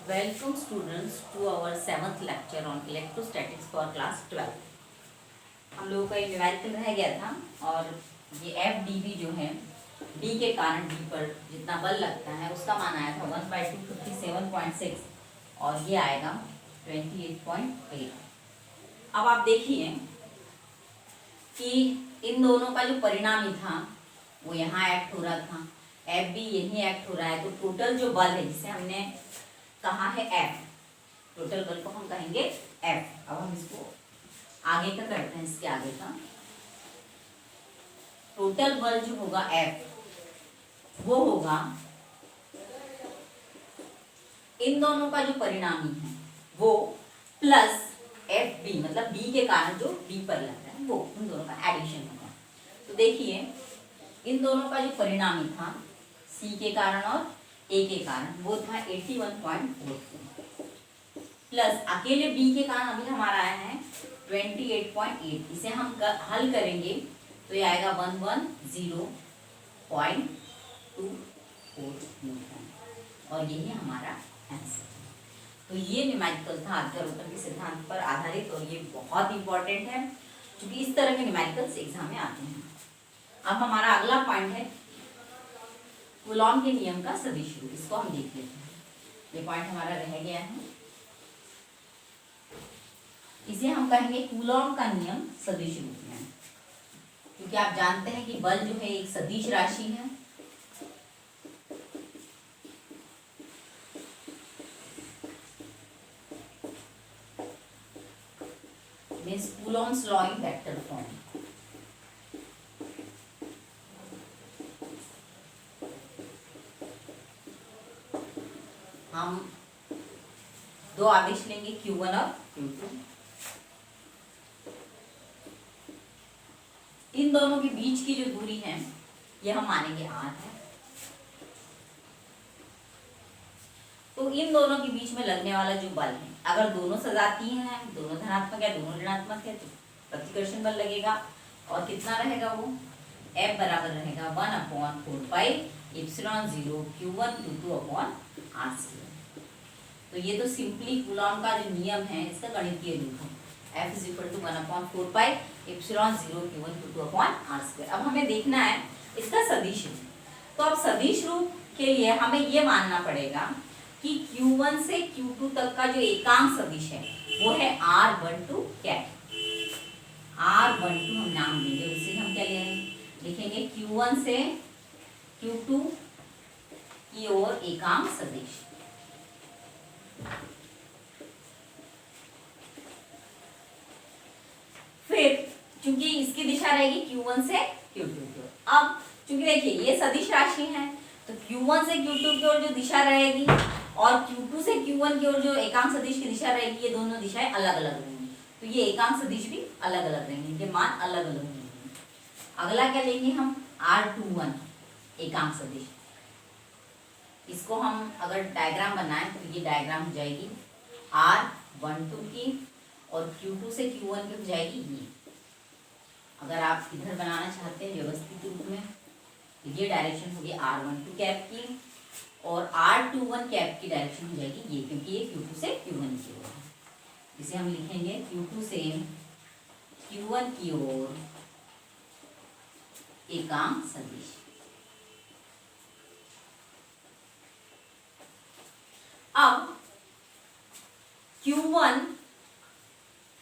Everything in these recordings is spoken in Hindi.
Welcome students to our 7th lecture on electrostatics for class 12। हम लोगों का ये न्यूमेरिकल रह गया था और ये एफ डी बी जो है डी के कारण डी पर जितना बल लगता है उसका मान आया था 1/257.6 और ये आएगा 28.8। अब आप देखिए कि इन दोनों का जो परिणामी था वो यहाँ एक्ट हो रहा था, एफ बी यहीं एक्ट हो रहा है, तो टोटल जो बल है जिसे हमने कहा है एफ, टोटल बल को हम कहेंगे एफ। अब हम इसको आगे का करते हैं, इसके आगे का टोटल बल जो होगा एफ वो होगा इन दोनों का जो परिणामी है वो प्लस एफ बी, मतलब बी के कारण जो बी पर लगता है वो उन दोनों का एडिशन होगा। तो देखिए इन दोनों का जो परिणामी था सी के कारण और ए के कारण वो था 81.4 प्लस अकेले बी के कारण अभी हमारा आया है 28.8। इसे हम हल करेंगे तो ये आएगा 110.24 न्यूटन और यही हमारा आंसर। तो ये न्यूमेरिकल था अध्यारोपण के सिद्धांत पर आधारित और ये बहुत इंपॉर्टेंट है क्योंकि इस तरह के न्यूमेरिकल्स एग्जाम में आते हैं। अब हमारा अगला पॉइंट है कूलॉम के नियम का सदिश रूप, इसको हम देख लेते हैं। ये पॉइंट हमारा रह गया है, इसे हम कहेंगे कूलॉम का नियम सदिश रूप में, क्योंकि आप जानते हैं कि बल जो है एक सदिश राशि है। Means Coulomb's law in vector form. हम दो आवेश लेंगे Q1 और Q2, इन दोनों के बीच की जो दूरी है ये हम मानेंगे r है। तो इन दोनों के बीच में लगने वाला जो बल है, अगर दोनों सजातीय हैं, दोनों धनात्मक है, दोनों ऋणात्मक है, तो प्रतिकर्षण बल लगेगा और कितना रहेगा वो F बराबर रहेगा 1/4πε0 Q1 Q2/r²। तो ये तो सिंपली कूलॉम का जो नियम है इसका गणितीय रूप है, F = 1/4πε0 Q1 Q2/r²। अब हमें देखना है इसका सदिश रूप। तो अब सदिश रूप के लिए हमें ये मानना पड़ेगा कि Q1 से Q2 तक का जो एकांक सदिश है वो है R12 कैप। R12 हम नाम देंगे, उसे हम क्या लिखेंगे Q1 से Q2 की ओर एकांक सदिश। फिर चूंकि इसकी दिशा रहेगी Q1 से Q2 की ओर। अब चूंकि देखिए ये सदिश राशि है तो Q1 से Q2 की ओर जो दिशा रहेगी और Q2 से Q1 की ओर जो एकांक सदिश की दिशा रहेगी, ये दोनों दिशाएं अलग अलग रहेंगी, तो ये एकांक सदिश भी अलग अलग रहेंगे, इनके मान अलग अलग रहेंगे। अगला क्या लेंगे हम R21 एकांक सदिश। इसको हम अगर डायग्राम बनाएं तो ये डायग्राम हो जाएगी R12 की और Q2 से Q1 की हो जाएगी ये। अगर आप इधर बनाना चाहते हैं व्यवस्थित रूप में तो ये डायरेक्शन होगी R12 कैप की और R21 कैप की डायरेक्शन हो जाएगी ये, क्योंकि ये Q2 से Q1 की ओर है। इसे हम लिखेंगे Q2 से Q1 की ओर एकांक सदिश। अब Q1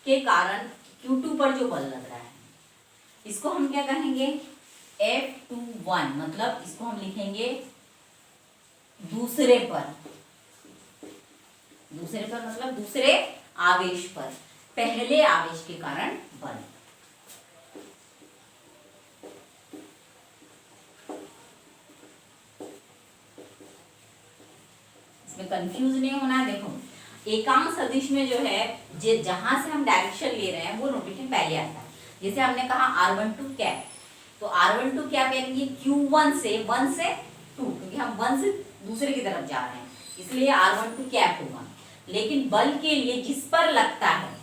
के कारण Q2 पर जो बल लग रहा है इसको हम क्या कहेंगे F21, मतलब इसको हम लिखेंगे दूसरे पर मतलब दूसरे आवेश पर, पहले आवेश के कारण बल। इसमें कंफ्यूज नहीं होना है। देखो एकांक सदिश में जो है जहां से हम डायरेक्शन ले रहे हैं वो नोटेशन पहले आता है। जैसे हमने कहा R12 कैप, तो R12 कैप यानी Q1 से 1 से 2, क्योंकि हम 1 से दूसरे की तरफ जा रहे हैं इसलिए R12 कैप होगा। लेकिन बल के लिए जिस पर लगता है,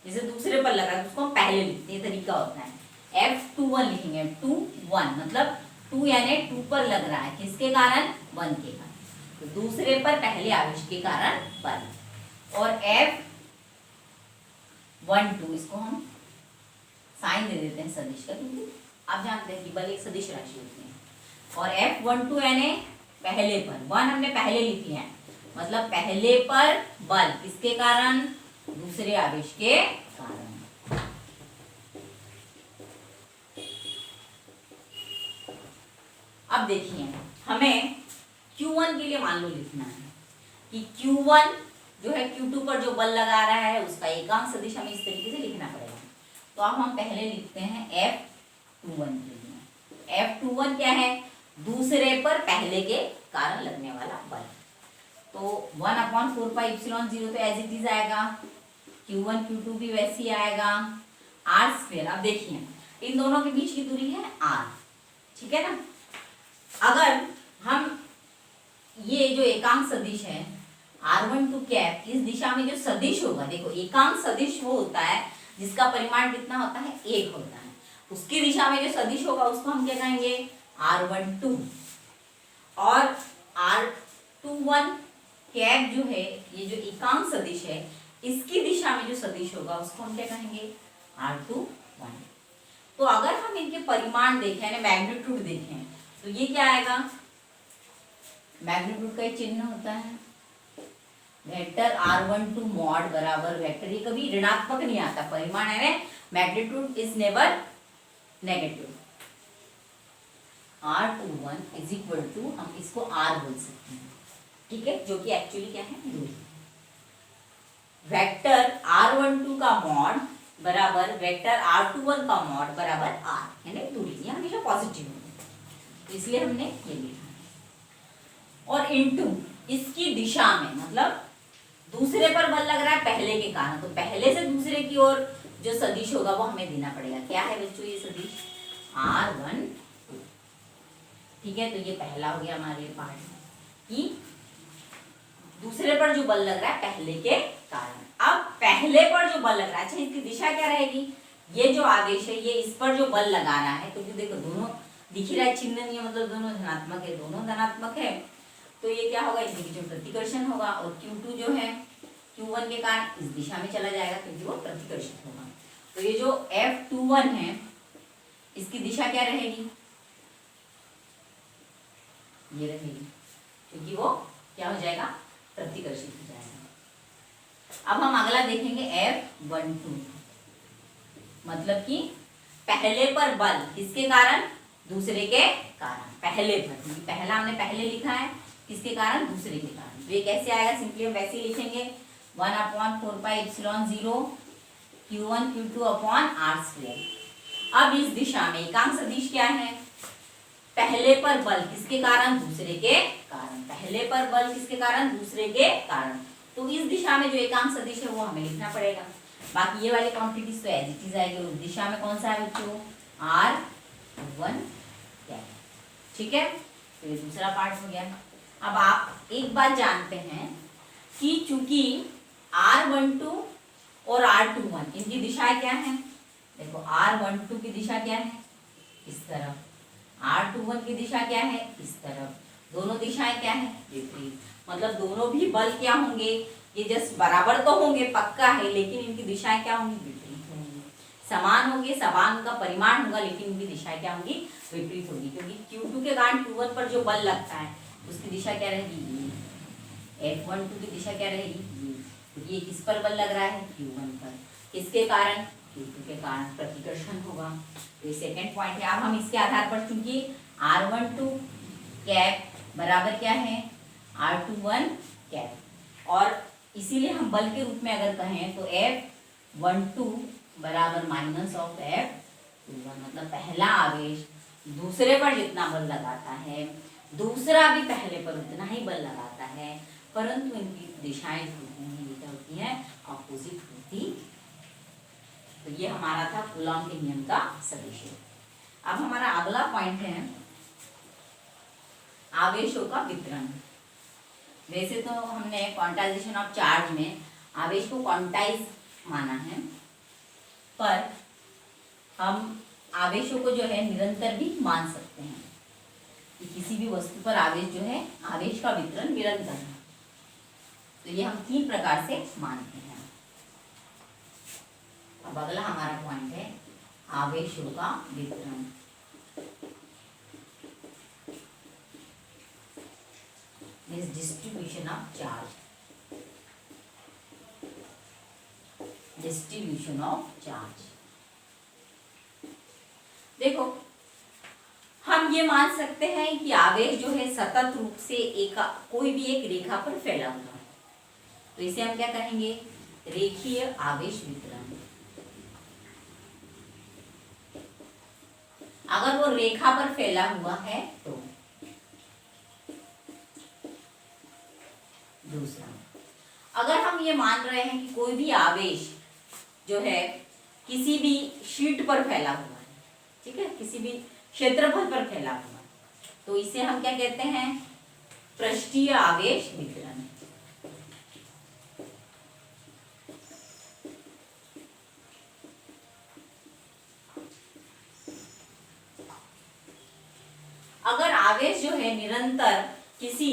जैसे दूसरे पर लगा है उसको हम पहले लिखते हैं, तरीका होता है F21 लिखेंगे, 2 1 मतलब 2 यानी 2 पर लग रहा है, किसके कारण 1 के कारण। तो दूसरे पर पहले आवेश के कारण बल। और F12 इसको हम साइन दे देते हैं सदिश का, क्योंकि आप जानते हैं कि बल एक सदिश राशि होती है। और F12 यानी पहले पर, 1 हमने पहले लिख लिया है, मतलब पहले पर बल किसके कारण, दूसरे आवेश के कारण। अब देखिए हमें Q1 के लिए मान लो लिखना है कि Q1 जो है Q2 पर जो बल लगा रहा है उसका एकांक सदिश हमें इस तरीके से लिखना पड़ेगा। तो अब हम पहले लिखते हैं F21 के लिए। F21 क्या है, दूसरे पर पहले के कारण लगने वाला बल। तो 1/4πε0 तो एज इट इज आएगा, Q1 Q2 भी वैसे ही आएगा, r²। अब देखिए इन दोनों के बीच की दूरी है r, ठीक है ना। अगर हम ये जो एकांक सदिश है r12 कैप, इस दिशा में जो सदिश होगा, देखो एकांक सदिश वो होता है जिसका परिमाण कितना होता है, 1 होता है। उसकी दिशा में जो सदिश होगा उसको हम क्या कहेंगे, r12। और r21 कैप जो है, ये जो एकांक सदिश है, इसकी दिशा में जो सदिश होगा उसको हम क्या कहेंगे, r21। तो अगर हम इनके परिमाण देखें यानी मैग्नीट्यूड देखें तो ये क्या आएगा, मैग्नीट्यूड का एक चिन्ह होता है वेक्टर r12 मॉड बराबर वेक्टर, ये कभी ऋणात्मक नहीं आता, परिमाण है ना, magnitude is never negative. r21 is equal to, हम इसको r बोल सकते हैं, ठीक है, जो कि एक्चुअली क्या है, दूरी। वेक्टर r12 का मॉड बराबर वेक्टर r21 का मॉड बराबर r, यानी दूरी, ये हमेशा पॉजिटिव होगी, इसलिए हमने ये लिखा है। और इनटू इसकी दिशा में, मतलब दूसरे पर बल लग रहा है पहले के कारण, तो पहले से दूसरे की ओर जो सदिश होगा वो हमें देना पड़ेगा। क्या है बच्चों ये सदिश, r12, ठीक है। तो ये पहला हो गया हमारे पार्ट कि दूसरे पर जो बल लग रहा है पहले के कारण। अब पहले पर जो बल लग रहा है, अच्छा इसकी दिशा क्या रहेगी, ये जो आवेश है ये इस पर जो बल लगा रहा है, क्योंकि देखो दोनों दिख ही रहा है, चिन्ह नहीं है मतलब दोनों धनात्मक है, दोनों धनात्मक है, तो ये क्या होगा, इसके बीच में प्रतिकर्षण होगा। और Q2 जो है Q1 के कारण इस दिशा में चला जाएगा क्योंकि वो प्रतिकर्षित होगा। तो ये जो F21 है इसकी दिशा क्या रहेगी, ये रहेगी, क्योंकि वो क्या हो जाएगा, प्रतिकर्षित हो जाएगा। अब हम अगला देखेंगे F12, मतलब कि पहले पर बल किसके कारण, दूसरे के कारण, पहले पर, पहला हमने पहले लिखा है, किसके कारण, दूसरे के कारण। तो ये कैसे आएगा, सिंपली हम वैसे ही लिखेंगे 1/4πε0 Q1 Q2 r²। अब इस दिशा में एकांक सदिश क्या है, पहले पर बल किसके कारण, दूसरे के कारण, पहले पर बल किसके कारण, दूसरे के कारण। तो इस दिशा में जो एकांक सदिश है वो हमें लिखना पड़ेगा। बाकी ये वाली क्वांटिटीज तो एज इट इज आएगी। उस दिशा में कौन सा है बच्चों, r1, ठीक है। तो ये दूसरा पार्ट हो गया। अब आप एक बात जानते हैं कि चूंकि r12 और r21 इनकी दिशाएं क्या है, देखो r12 की दिशा क्या है, इस तरफ, r21 की दिशा क्या है, इस तरफ, दोनों दिशाएं क्या है, विपरीत। मतलब दोनों भी बल क्या होंगे, ये जस्ट बराबर तो होंगे, पक्का है, लेकिन इनकी दिशाएं क्या होंगी, विपरीत होंगी। समान होंगे, समान का परिमाण होगा, लेकिन इनकी दिशाएं क्या होंगी, विपरीत होगी। क्योंकि Q2 के कारण Q1 पर जो बल लगता है उसकी दिशा क्या रहेगी, ये। F12 की दिशा क्या रहेगी, ये किस पर बल लग रहा है, Q1 पर, किसके कारण, Q2 के कारण, प्रतिकर्षण होगा। तो ये सेकेंड पॉइंट है। अब हम इसके आधार पर, चूंकि r12 कैप बराबर क्या है, r21 कैप, और इसीलिए हम बल के रूप में अगर कहें तो F12 बराबर माइनस ऑफ F21, मतलब पहला आवेश दूसरे पर जितना बल लगाता है, दूसरा भी पहले पर उतना ही बल लगाता है, परंतु इनकी दिशाएं होती हैं, ये क्या होती हैं, ऑपोजिट होती। तो ये हमारा था कूलॉम के नियम का सदिश। अब हमारा अगला पॉइंट है आवेशों का वितरण। वैसे तो हमने क्वांटाइजेशन ऑफ चार्ज में आवेश को क्वांटाइज माना है, पर हम आवेशों को जो है निरंतर भी मान सकते हैं। कि किसी भी वस्तु पर आवेश जो है, आवेश का वितरण निरंतर है। तो ये हम 3 प्रकार से मानते हैं। अब अगला हमारा पॉइंट है आवेशों का वितरण। Distribution of charge. Distribution of charge. देखो, हम ये मान सकते हैं कि आवेश जो है सतत रूप से कोई भी एक रेखा पर फैला हुआ है, तो इसे हम क्या कहेंगे, रेखीय आवेश वितरण। अगर वो रेखा पर फैला हुआ है तो। दूसरा, अगर हम ये मान रहे हैं कि कोई भी आवेश जो है किसी भी शीट पर फैला हुआ है, ठीक है, किसी भी क्षेत्रफल पर फैला हुआ है, तो इसे हम क्या कहते हैं, पृष्ठीय आवेश वितरण। अगर आवेश जो है निरंतर किसी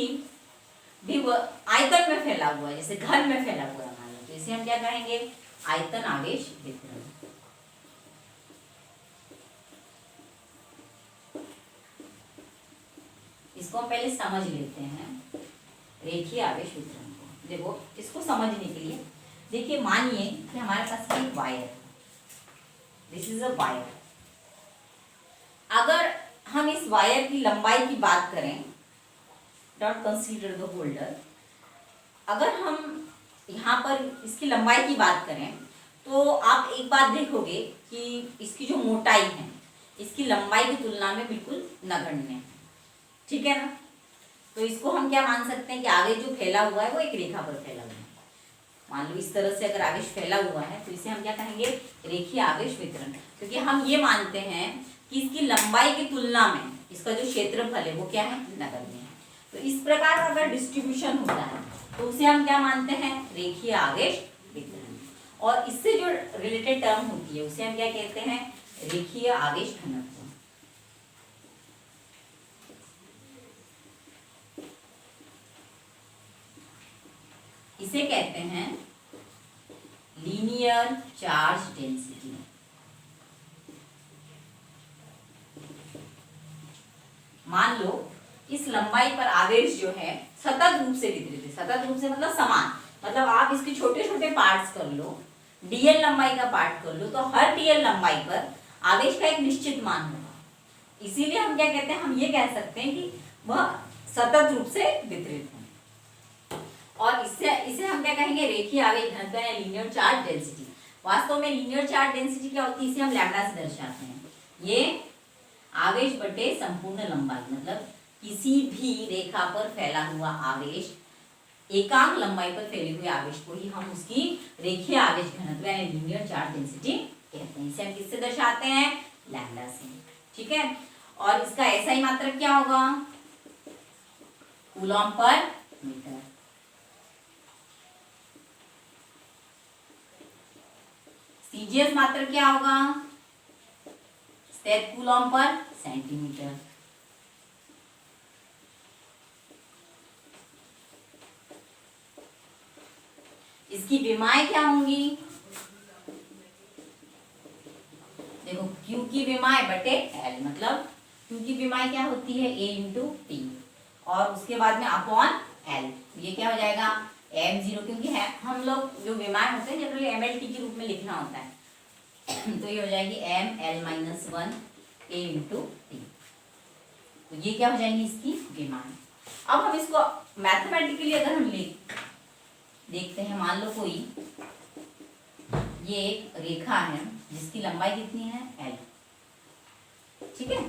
भी आयतन में फैला हुआ है, जैसे घन में फैला हुआ है मान लो, तो इसे हम क्या कहेंगे, आयतन आवेश वितरण। इसको हम पहले समझ लेते हैं, रेखीय आवेश वितरण को। देखो, इसको समझने के लिए देखिए, मानिए कि हमारे पास एक वायर है, दिस इज अ वायर। अगर हम इस वायर की लंबाई की बात करें, डोंट कंसीडर द होल्डर, अगर हम यहाँ पर इसकी लंबाई की बात करें तो आप एक बात देखोगे कि इसकी जो मोटाई है इसकी लंबाई की तुलना में बिल्कुल नगण्य है, ठीक है ना। तो इसको हम क्या मान सकते हैं कि आवेश जो फैला हुआ है वो एक रेखा पर फैला हुआ है। मान लो इस तरह से अगर आवेश फैला हुआ है तो इसे हम क्या कहेंगे, रेखीय आवेश वितरण। क्योंकि हम ये मानते हैं कि इसकी लंबाई की तुलना में इसका जो क्षेत्रफल है वो क्या है, नगण्य है। तो इस प्रकार का अगर डिस्ट्रीब्यूशन होता है तो उसे हम क्या मानते हैं, रेखीय आवेश वितरण। और इससे जो रिलेटेड टर्म होती है उसे हम क्या कहते हैं, रेखीय आवेश घनत्व। इसे कहते हैं लीनियर चार्ज डेंसिटी। मान लो इस लंबाई पर आवेश जो है सतत रूप से वितरित है। सतत रूप से मतलब समान, मतलब आप इसके छोटे छोटे पार्ट्स कर लो, डीएल लंबाई का पार्ट कर लो, तो हर डीएल लंबाई पर आवेश का एक निश्चित मान होगा। इसीलिए हम क्या कहते हैं, हम ये कह सकते हैं कि वह सतत रूप से वितरित है। और इसे हम क्या कहेंगे, रेखीय आवेश घनत्व या लीनियर चार्ज डेंसिटी। वास्तव में लीनियर चार्ज डेंसिटी क्या होती है, इसे हम लैम्डा से दर्शाते हैं। ये आवेश बटे संपूर्ण लंबाई, मतलब किसी भी रेखा पर फैला हुआ आवेश, एकांक लंबाई पर फैले हुए आवेश को ही हम उसकी रेखीय आवेश घनत्व या लीनियर चार्ज डेंसिटी कहते हैं। इसे हम किससे दर्शाते हैं, लैम्डा से, ठीक है। और इसका एसआई मात्रक क्या होगा, कूलॉम पर मीटर। सीजीएस मात्रक क्या होगा, स्टेप कूलॉम पर सेंटीमीटर। इसकी विमाएं क्या होंगी, देखो Q की विमाएं बटे L, मतलब Q की विमाएं क्या होती है, A इंटू टी, और उसके बाद में अपॉन L। ये क्या हो जाएगा, m0, क्योंकि है हम लोग जो विमाएं होते हैं जनरली mLT के रूप में लिखना होता है, तो ये हो जाएगी ml-1 A इंटू टी। तो ये क्या हो जाएंगी इसकी विमाएं। अब हम इसको मैथमेटिकली अगर हम देखते हैं, मान लो कोई ये एक रेखा है जिसकी लंबाई कितनी है, L, ठीक है।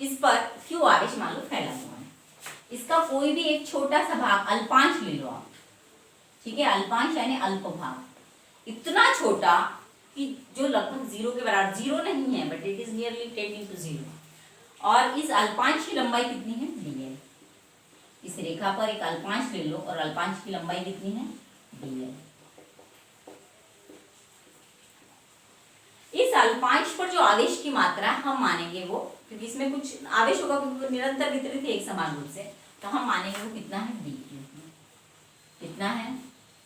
इस पर Q आवेश मान लो फैला हुआ है। इसका कोई भी एक छोटा सा भाग, अल्पांश ले लो आप, ठीक है। अल्पांश यानी अल्प भाग, इतना छोटा कि जो लगभग 0 के बराबर, 0 नहीं है बट इट इज नियरली 10⁻�0। और इस अल्पांश की लंबाई कितनी है, dl। इस रेखा पर एक अल्पांश ले लो और अल्पांश की लंबाई कितनी है, dl। इस अल्पांश पर जो आवेश की मात्रा हम मानेंगे वो, क्योंकि इसमें कुछ आवेश होगा क्योंकि वो निरंतर वितरित है एक समान रूप से, तो हम मानेंगे वो कितना है, dq। कितना है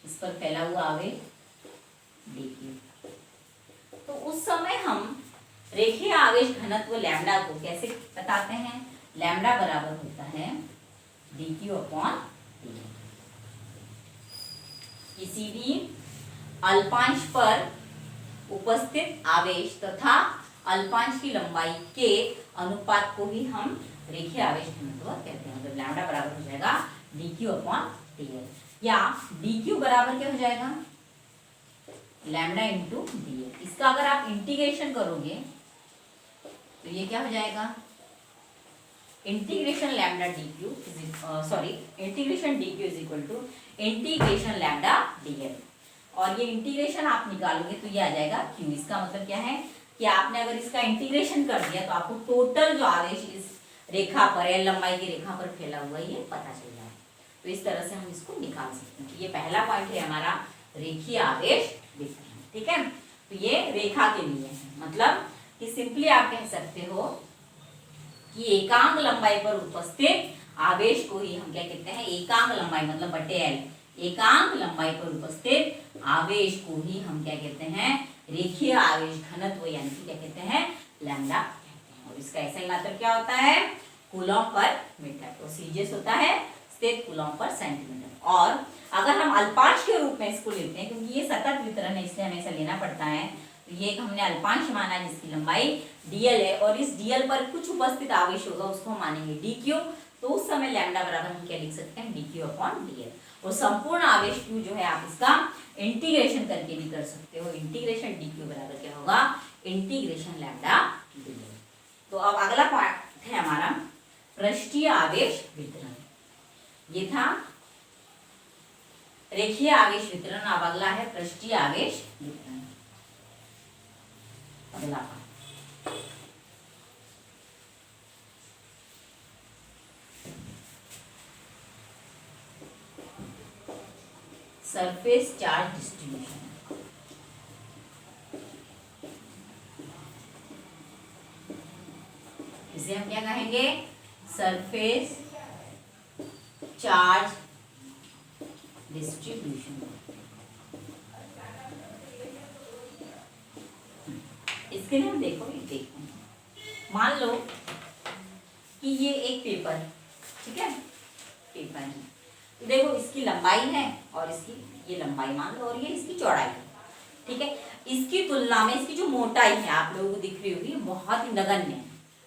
इस पर फैला हुआ आवेश, dq। तो उस समय हम रेखीय आवेश घनत्व लैम्डा को कैसे बताते हैं, लैम्डा बराबर होता है dq/d। किसी भी अल्पांश पर उपस्थित आवेश तथा अल्पांश की लंबाई के अनुपात को ही हम रेखीय आवेश घनत्व कहते हैं। मतलब लैम्डा बराबर हो जाएगा dq/dl, या dq बराबर क्या हो जाएगा, लैम्डा इंटू dl। इसका अगर आप इंटीग्रेशन करोगे तो ये क्या हो जाएगा, integration lambda dq integration dq is equal to integration lambda dl। और ये इंटीग्रेशन आप निकालोगे तो ये आ जाएगा q। इसका मतलब क्या है कि आपने अगर इसका इंटीग्रेशन कर दिया तो आपको टोटल जो आवेश इस रेखा पर, एल लंबाई की रेखा पर फैला हुआ ये पता चल जाए। तो इस तरह से हम इसको निकाल सकते हैं। ये पहला पॉइंट है हमारा रेखीय आवेश वितरण, ठीक है। तो ये रेखा के लिए है, मतलब कि सिंपली आप कह सकते हो कि एकांक लंबाई पर उपस्थित आवेश को ही हम क्या कहते हैं, एकांक लंबाई मतलब बटे एल, एकांक लंबाई पर उपस्थित आवेश को ही हम क्या कहते हैं, रेखीय आवेश घनत्व यानी कि क्या कहते हैं, लैम्डा कहते हैं। और इसका SI मात्रक क्या होता है, कूलम पर मीटर। तो सीजीएस होता है स्थित कूलम पर सेंटीमीटर। और अगर हम अल्पांश के रूप में इसको लेते हैं, क्योंकि ये सतत वितरण है इसलिए हमेशा लेना पड़ता है, तो ये हमने अल्पांश माना जिसकी लंबाई dl है, और इस dl पर कुछ उपस्थित आवेश होगा उसको हम मानेंगे dq। तो उस समय लैम्डा बराबर हम क्या लिख सकते हैं, dq/dl। और संपूर्ण आवेश q जो है आप इसका इंटीग्रेशन करके भी कर सकते हो। इंटीग्रेशन dq बराबर क्या होगा, इंटीग्रेशन लैम्डा dl। तो अब अगला पॉइंट है हमारा पृष्ठीय आवेश वितरण। ये था रेखीय आवेश वितरण, अब अगला है पृष्ठीय आवेश वितरण। अगला सरफेस चार्ज डिस्ट्रीब्यूशन। इसे हम क्या कहेंगे, सरफेस चार्ज डिस्ट्रीब्यूशन। इसके लिए हम देखो मान लो कि ये एक पेपर, ठीक है, पेपर है। तो देखो इसकी लंबाई है और इसकी ये लंबाई मान लो और ये इसकी चौड़ाई है, ठीक है। इसकी तुलना में इसकी जो मोटाई है आप लोगों को दिख रही होगी बहुत ही नगण्य है,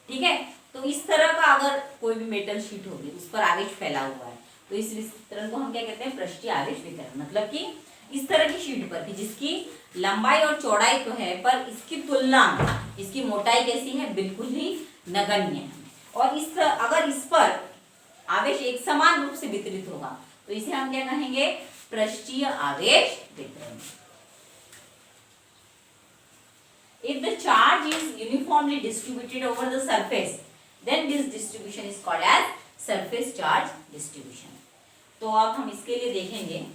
ठीक है। तो इस तरह का अगर कोई भी मेटल शीट होगी उस पर आवेश फैला हुआ है, तो इस वितरण को हम क्या कहते हैं, पृष्ठीय आवेश वितरण। मतलब कि इस तरह की शीट पर जिसकी लंबाई और चौड़ाई तो है पर इसकी तुलना में इसकी मोटाई कैसी है, बिल्कुल ही नगण्य है। और अगर इस पर आवेश एक समान रूप से वितरित होगा तो इसे हम क्या कहेंगे, पृष्ठीय आवेश वितरण। If the charge is uniformly distributed over the surface, then this distribution is called as surface charge distribution. तो अब हम इसके लिए देखेंगे,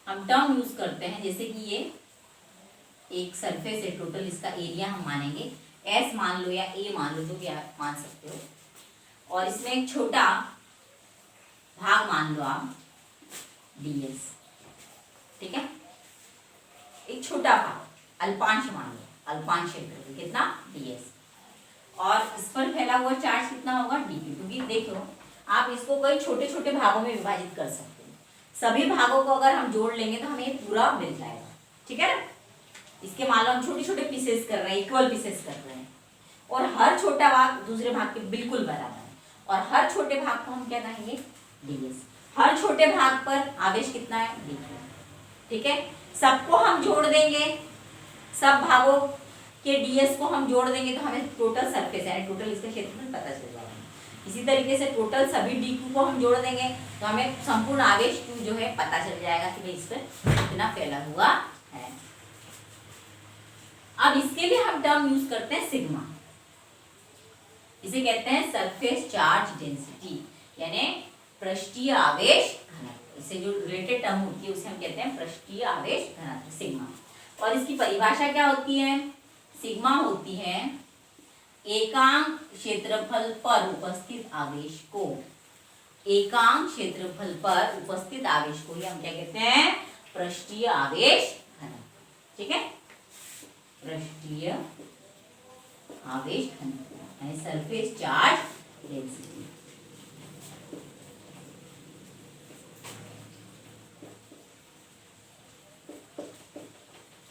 हम टर्म यूज करते हैं, जैसे कि ये एक सरफेस है, टोटल इसका एरिया हम मानेंगे S मान लो या A मान लो, जो भी आप मान सकते हो। और इसमें एक छोटा भाग मान लो आप ds, ठीक है, एक छोटा भाग अल्पांश मान लो, अल्पांश क्षेत्र कितना ds। और इस पर फैला हुआ चार्ज कितना होगा dq। क्योंकि देखो आप इसको कई छोटे छोटे भागों में विभाजित कर सकते हो, सभी भागों को अगर हम जोड़ लेंगे तो हमें पूरा मिल जाएगा, ठीक है ना। इसके मान लो हम छोटे छोटे पीसेस कर रहे हैं, इक्वल पीसेस कर रहे हैं, और हर छोटा भाग दूसरे भाग के बिल्कुल बराबर है, और हर छोटे भाग को हम क्या कहेंगे, ds। हर छोटे भाग पर आवेश कितना है, dq, ठीक है। सबको हम जोड़ देंगे, सब भागों के ds को हम जोड़ देंगे तो हमें टोटल सरफेस है, टोटल इसका क्षेत्रफल पता चल जाएगा। इसी तरीके से टोटल सभी dq को हम जोड़ देंगे तो हमें संपूर्ण आवेश q जो है पता चल जाएगा कि भाई इस पर कितना फैला हुआ है। अब इसके लिए हम टर्म यूज करते हैं सिग्मा। इसे कहते हैं सरफेस चार्ज डेंसिटी, यानी पृष्ठीय आवेश घनत्व। इससे जो रिलेटेड टर्म होती है उसे हम कहते हैं पृष्ठीय आवेश घनत्व, सिग्मा। और इसकी परिभाषा क्या होती है, सिग्मा होती है एकांक क्षेत्रफल पर उपस्थित आवेश को। एकांक क्षेत्रफल पर उपस्थित आवेश को ही हम क्या कहते हैं? पृष्ठीय आवेश घनत्व। ठीक है, पृष्ठीय आवेश घनत्व यानी सरफेस चार्ज डेंसिटी।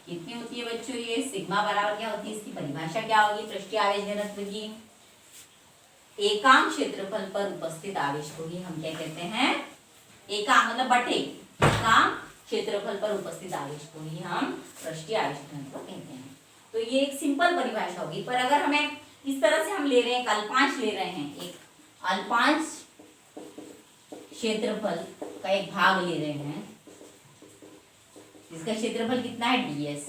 कितनी होती है बच्चों ये? सिग्मा बराबर क्या होती है? इसकी परिभाषा क्या होगी पृष्ठीय आवेश घनत्व की? एकांक क्षेत्रफल पर उपस्थित आवेश को ही हम क्या कहते हैं? एकांक मतलब बटे, एकांक क्षेत्रफल पर उपस्थित आवेश को ही हम पृष्ठीय आवेश घनत्व कहते हैं। तो ये एक सिंपल परिभाषा होगी। पर अगर हमें इस तरह से हम ले रहे हैं, एक अल्पांश ले रहे हैं, एक अल्पांश क्षेत्रफल का एक भाग ले रहे हैं, इसका क्षेत्रफल कितना है? ds।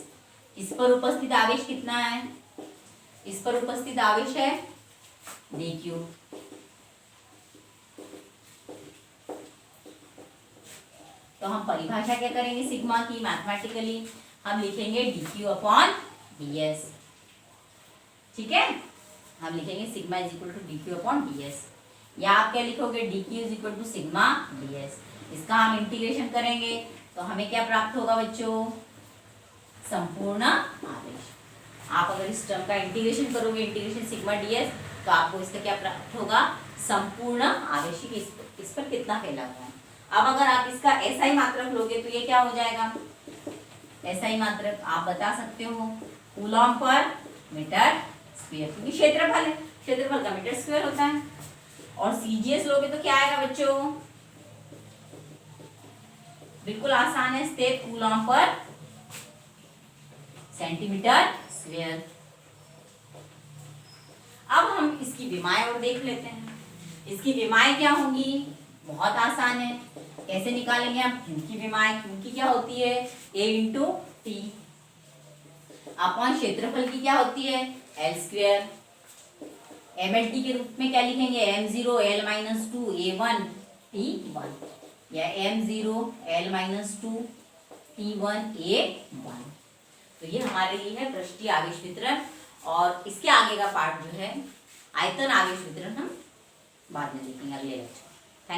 इस पर उपस्थित आवेश कितना है? इस पर उपस्थित आवेश है dq। तो हम परिभाषा क्या करेंगे सिग्मा की? मैथमेटिकली हम लिखेंगे dq अपॉन ds। ठीक है, हम लिखेंगे sigma is equal to dq upon ds, या आप क्या लिखोगे? dq is equal to sigma ds। इसका हम इंटीग्रेशन करेंगे तो हमें क्या प्राप्त होगा बच्चों? संपूर्ण आवेश। आप अगर इस टर्म का इंटीग्रेशन करोगे, इंटीग्रेशन सिग्मा ds, तो आपको इसका क्या प्राप्त होगा? संपूर्ण आवेश। इस पर कितना फैला हुआ है। अब अगर आप इसका SI मात्रक लोगे तो ये क्या हो जाएगा? SI मात्रक आप बता सकते हो कूलॉम पर मीटर स्क्वायर, क्योंकि क्षेत्रफल है, क्षेत्रफल का मीटर स्क्वायर होता है। और CGS लोगे तो क्या आएगा बच्चों? बिल्कुल आसान है, स्टेप कूलॉम पर सेंटीमीटर स्क्वायर। अब हम इसकी विमाएं और देख लेते हैं। इसकी विमाएं क्या होंगी? बहुत आसान है। कैसे निकालेंगे हम Q की विमाएं? Q की क्या होती है? A इंटू टी अपॉन क्षेत्रफल की क्या होती है? L square. MLT के रूप में क्या लिखेंगे? M0 L minus 2 A1 T1, या M0 L minus 2 T1 A1। तो ये हमारे लिए है पृष्ठीय आवेश वितरण। और इसके आगे का पार्ट जो है आयतन आवेश वितरण, हम बाद में देखेंगे अगले लेक्चर।